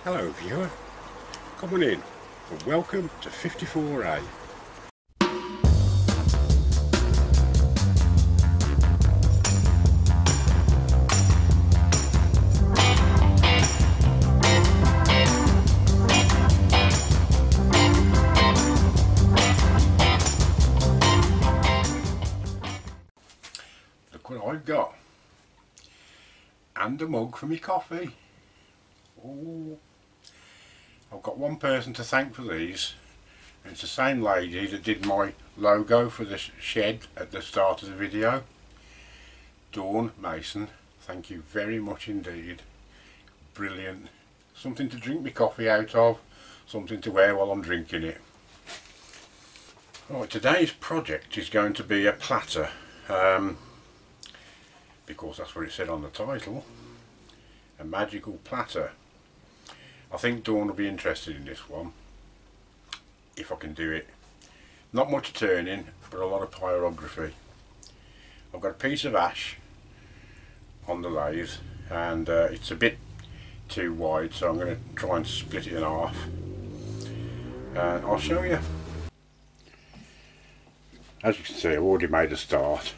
Hello viewer, come on in and welcome to 54A. Look what I've got, and a mug for me coffee. Oh, I've got one person to thank for these, and it's the same lady that did my logo for the shed at the start of the video. Dawn Mason, thank you very much indeed. Brilliant. Something to drink my coffee out of, something to wear while I'm drinking it. Right, today's project is going to be a platter, because that's what it said on the title. A magical platter. I think Dawn will be interested in this one, if I can do it. Not much turning, but a lot of pyrography. I've got a piece of ash on the lathe, and it's a bit too wide, so I'm going to try and split it in half. I'll show you. As you can see, I've already made a start,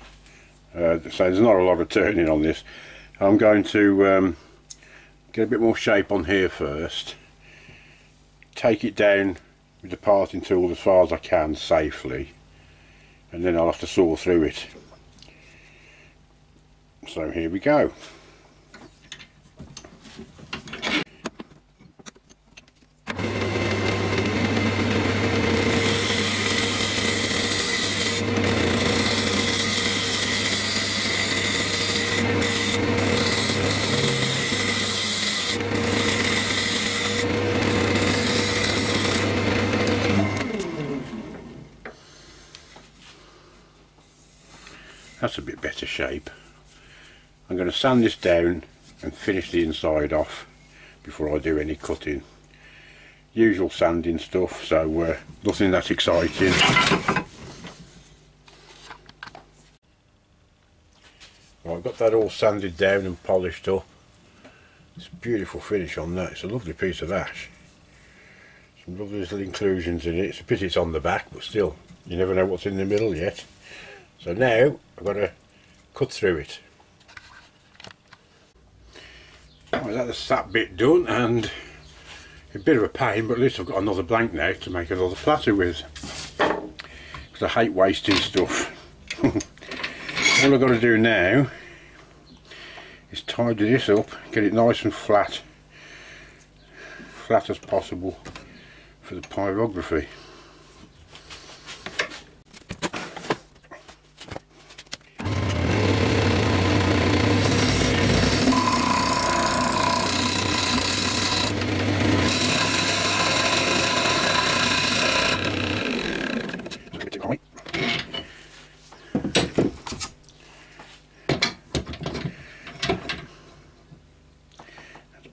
so there's not a lot of turning on this. I'm going to get a bit more shape on here first, take it down with the parting tool as far as I can safely, and then I'll have to saw through it. So here we go. That's a bit better shape. I'm going to sand this down and finish the inside off before I do any cutting. Usual sanding stuff, so nothing that exciting. Well, I've got that all sanded down and polished up. It's a beautiful finish on that. It's a lovely piece of ash. Some lovely little inclusions in it. It's a pity it's on the back, but still, you never know what's in the middle yet. So now I've got to cut through it. Right, that's that bit done, and a bit of a pain, but at least I've got another blank now to make another platter with, because I hate wasting stuff. All I've got to do now is tidy this up, get it nice and flat as possible for the pyrography.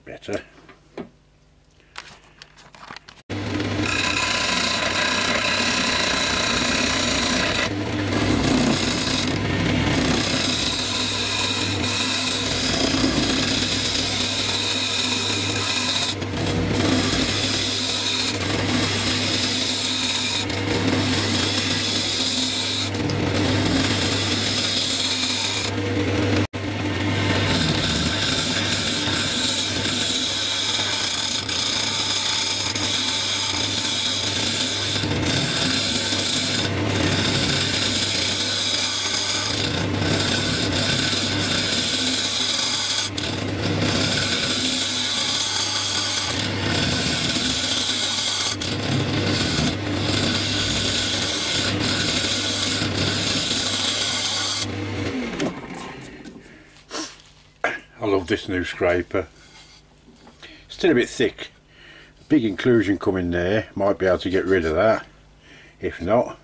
Better. I love this new scraper. Still a bit thick. Big inclusion coming there. Might be able to get rid of that. If not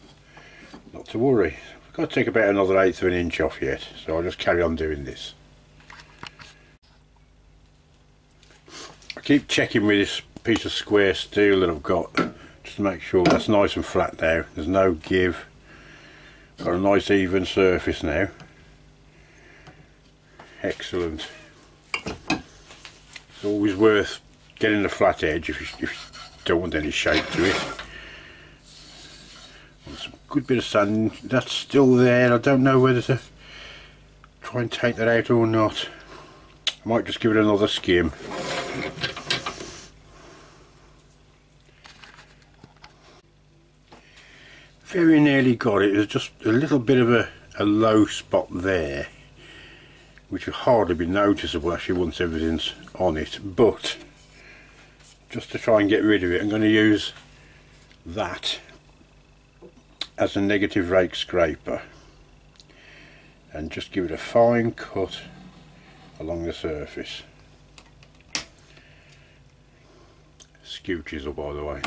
to worry. I've got to take about another 1/8 of an inch off yet, so I'll just carry on doing this. I keep checking with this piece of square steel that I've got, just to make sure that's nice and flat now. There's no give. Got a nice even surface now. Excellent. It's always worth getting the flat edge if you don't want any shape to it. Some good bit of sand, that's still there. I don't know whether to try and take that out or not. I might just give it another skim. Very nearly got it. There's just a little bit of a low spot there, which will hardly be noticeable actually once everything's on it, but just to try and get rid of it, I'm going to use that as a negative rake scraper and just give it a fine cut along the surface. Skew chisel, by the way.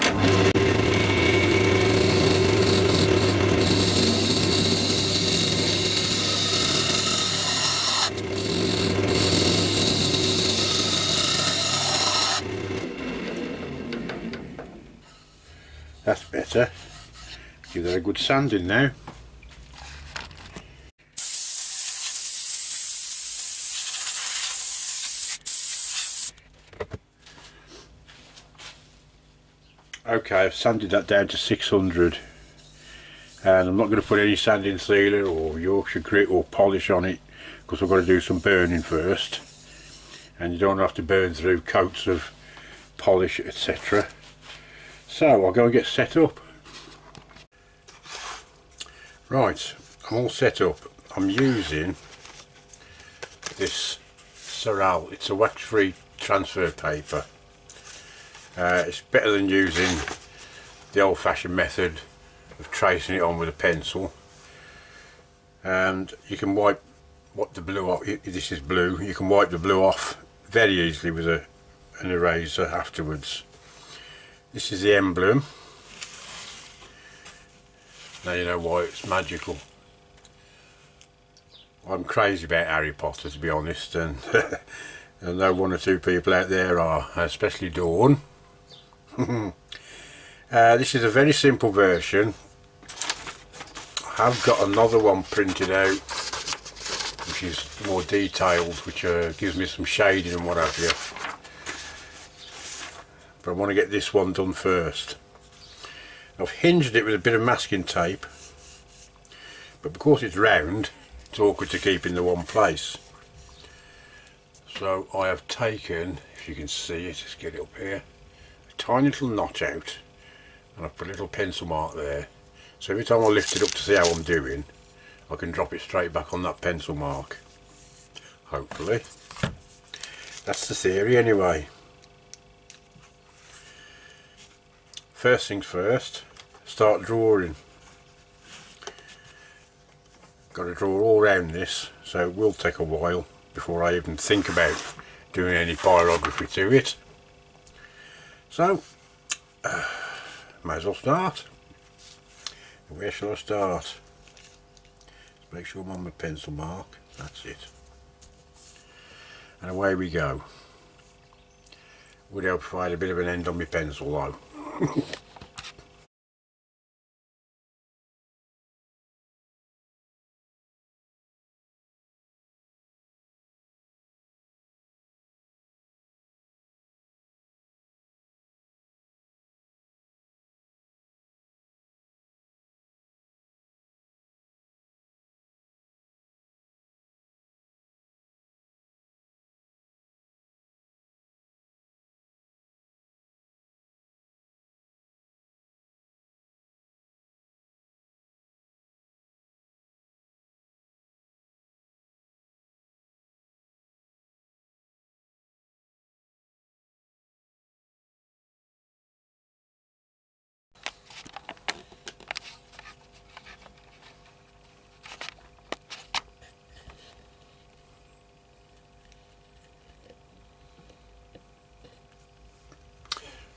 That's better. Give that a good sanding now. Okay, I've sanded that down to 600, and I'm not going to put any sanding sealer or Yorkshire grit or polish on it because I've got to do some burning first, and you don't have to burn through coats of polish, etc. So I'll go and get set up. Right, I'm all set up. I'm using this Sorel. It's a wax-free transfer paper. It's better than using the old-fashioned method of tracing it on with a pencil. And you can wipe the blue off. This is blue. You can wipe the blue off very easily with an eraser afterwards. This is the emblem. Now you know why it's magical. I'm crazy about Harry Potter, to be honest, and I know one or two people out there are, especially Dawn. This is a very simple version. I have got another one printed out which is more detailed, which gives me some shading and what have you, but I want to get this one done first. I've hinged it with a bit of masking tape, but because it's round it's awkward to keep in the one place. So I have taken, if you can see it, just get it up here, a tiny little notch out, and I've put a little pencil mark there, so every time I lift it up to see how I'm doing I can drop it straight back on that pencil mark, hopefully. That's the theory anyway. First things first, start drawing. Got to draw all around this, so it will take a while before I even think about doing any pyrography to it. So, might as well start. Where shall I start? Let's make sure I'm on my pencil mark. That's it. And away we go. Would help if I had a bit of an end on my pencil though.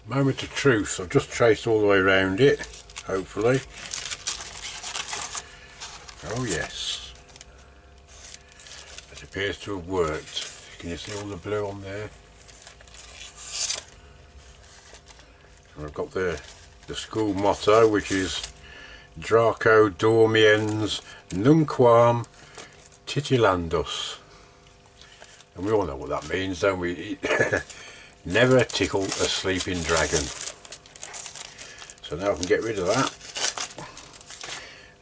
Moment of truth, I've just traced all the way around it, hopefully. Oh yes, it appears to have worked. Can you see all the blue on there? And I've got the school motto, which is Draco dormiens nunquam titilandus, and we all know what that means, don't we? Never tickle a sleeping dragon. So now I can get rid of that.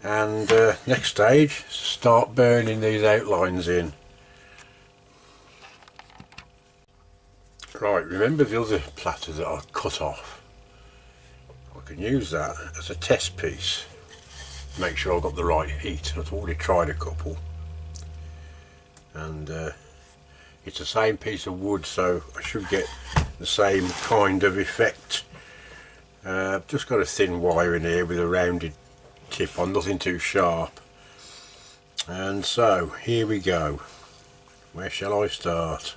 And next stage, start burning these outlines in. Right, remember the other platter that I cut off? I can use that as a test piece. Make sure I've got the right heat. I've already tried a couple. And it's the same piece of wood, so I should get the same kind of effect. I've just got a thin wire in here with a rounded tip on, nothing too sharp. And so here we go. Where shall I start?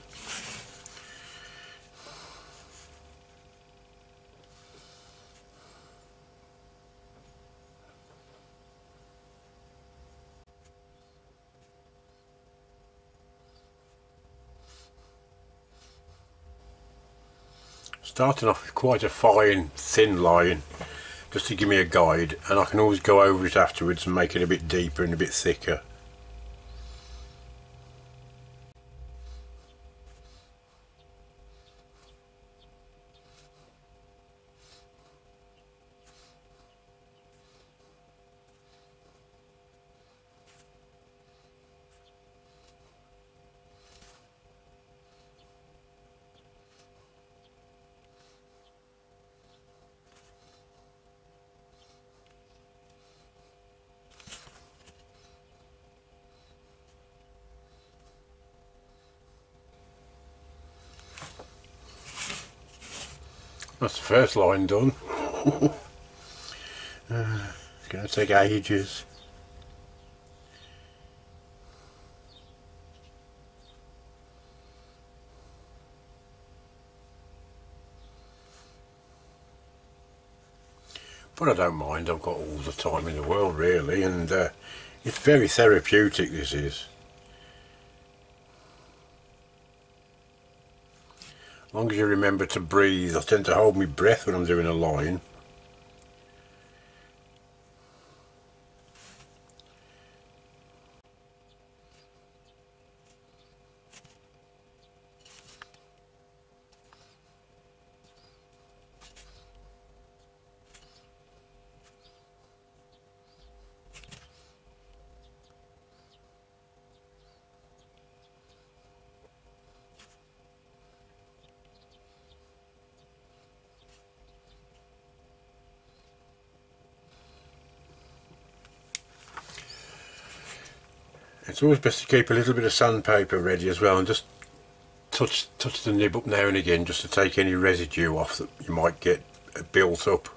Starting off with quite a fine thin line just to give me a guide, and I can always go over it afterwards and make it a bit deeper and a bit thicker. That's the first line done. It's going to take ages. But I don't mind, I've got all the time in the world really, and it's very therapeutic, this is. As long as you remember to breathe. I tend to hold my breath when I'm doing a line. It's always best to keep a little bit of sandpaper ready as well, and just touch the nib up now and again just to take any residue off that you might get built up.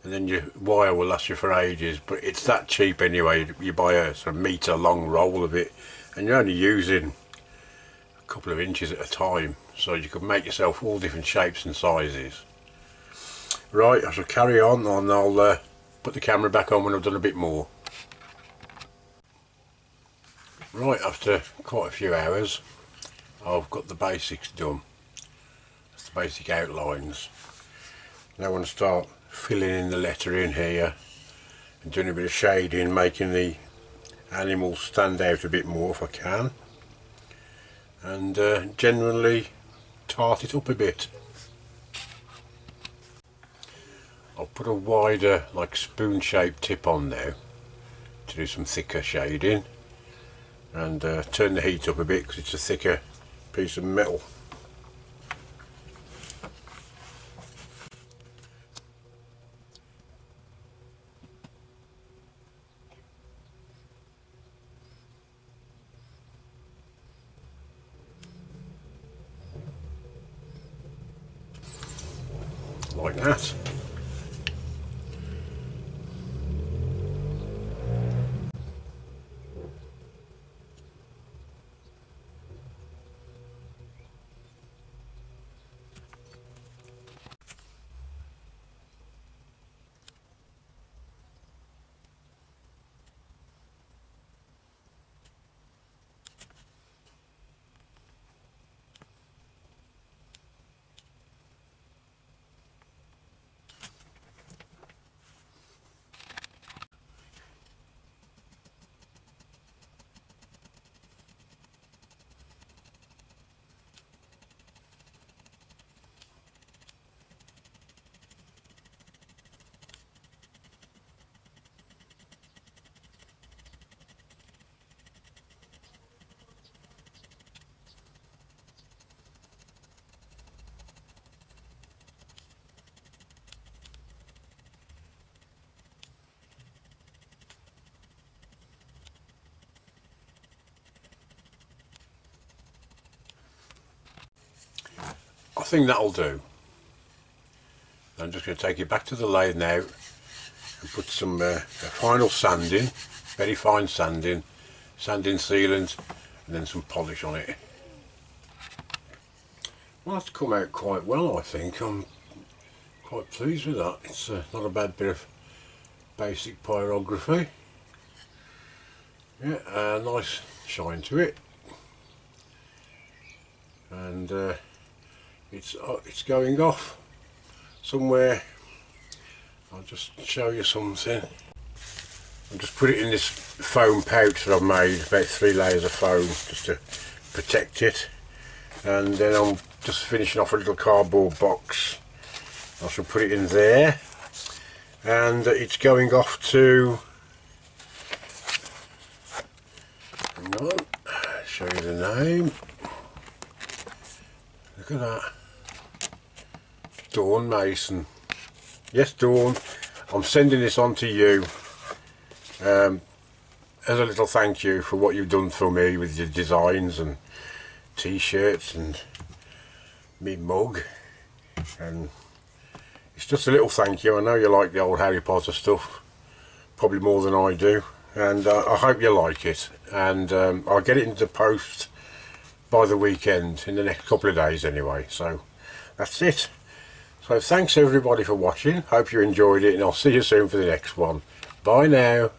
And then your wire will last you for ages, but it's that cheap anyway. You buy a sort of metre long roll of it and you're only using a couple of inches at a time, so you can make yourself all different shapes and sizes. Right, I shall carry on and I'll put the camera back on when I've done a bit more. Right, after quite a few hours I've got the basics done. That's the basic outlines. Now I want to start filling in the lettering here and doing a bit of shading, making the animals stand out a bit more if I can, and generally tart it up a bit. I'll put a wider, like spoon shaped tip on now to do some thicker shading, and turn the heat up a bit because it's a thicker piece of metal. Like that. think that'll do. I'm just going to take it back to the lathe now and put some a final sanding, very fine sanding sealant, and then some polish on it. Well, that's come out quite well, I think. I'm quite pleased with that. It's not a bad bit of basic pyrography. Yeah, nice shine to it, and it's going off somewhere. I'll just show you something. I'll just put it in this foam pouch that I've made, about 3 layers of foam just to protect it, and then I'm just finishing off a little cardboard box. I shall put it in there, and it's going off to, hang on, show you the name. Look at that, Dawn Mason. Yes, Dawn, I'm sending this on to you as a little thank you for what you've done for me with your designs and t-shirts and me mug, and it's just a little thank you. I know you like the old Harry Potter stuff probably more than I do, and I hope you like it, and I'll get it into post by the weekend, in the next couple of days anyway. So that's it. So thanks everybody for watching, hope you enjoyed it, and I'll see you soon for the next one. Bye now.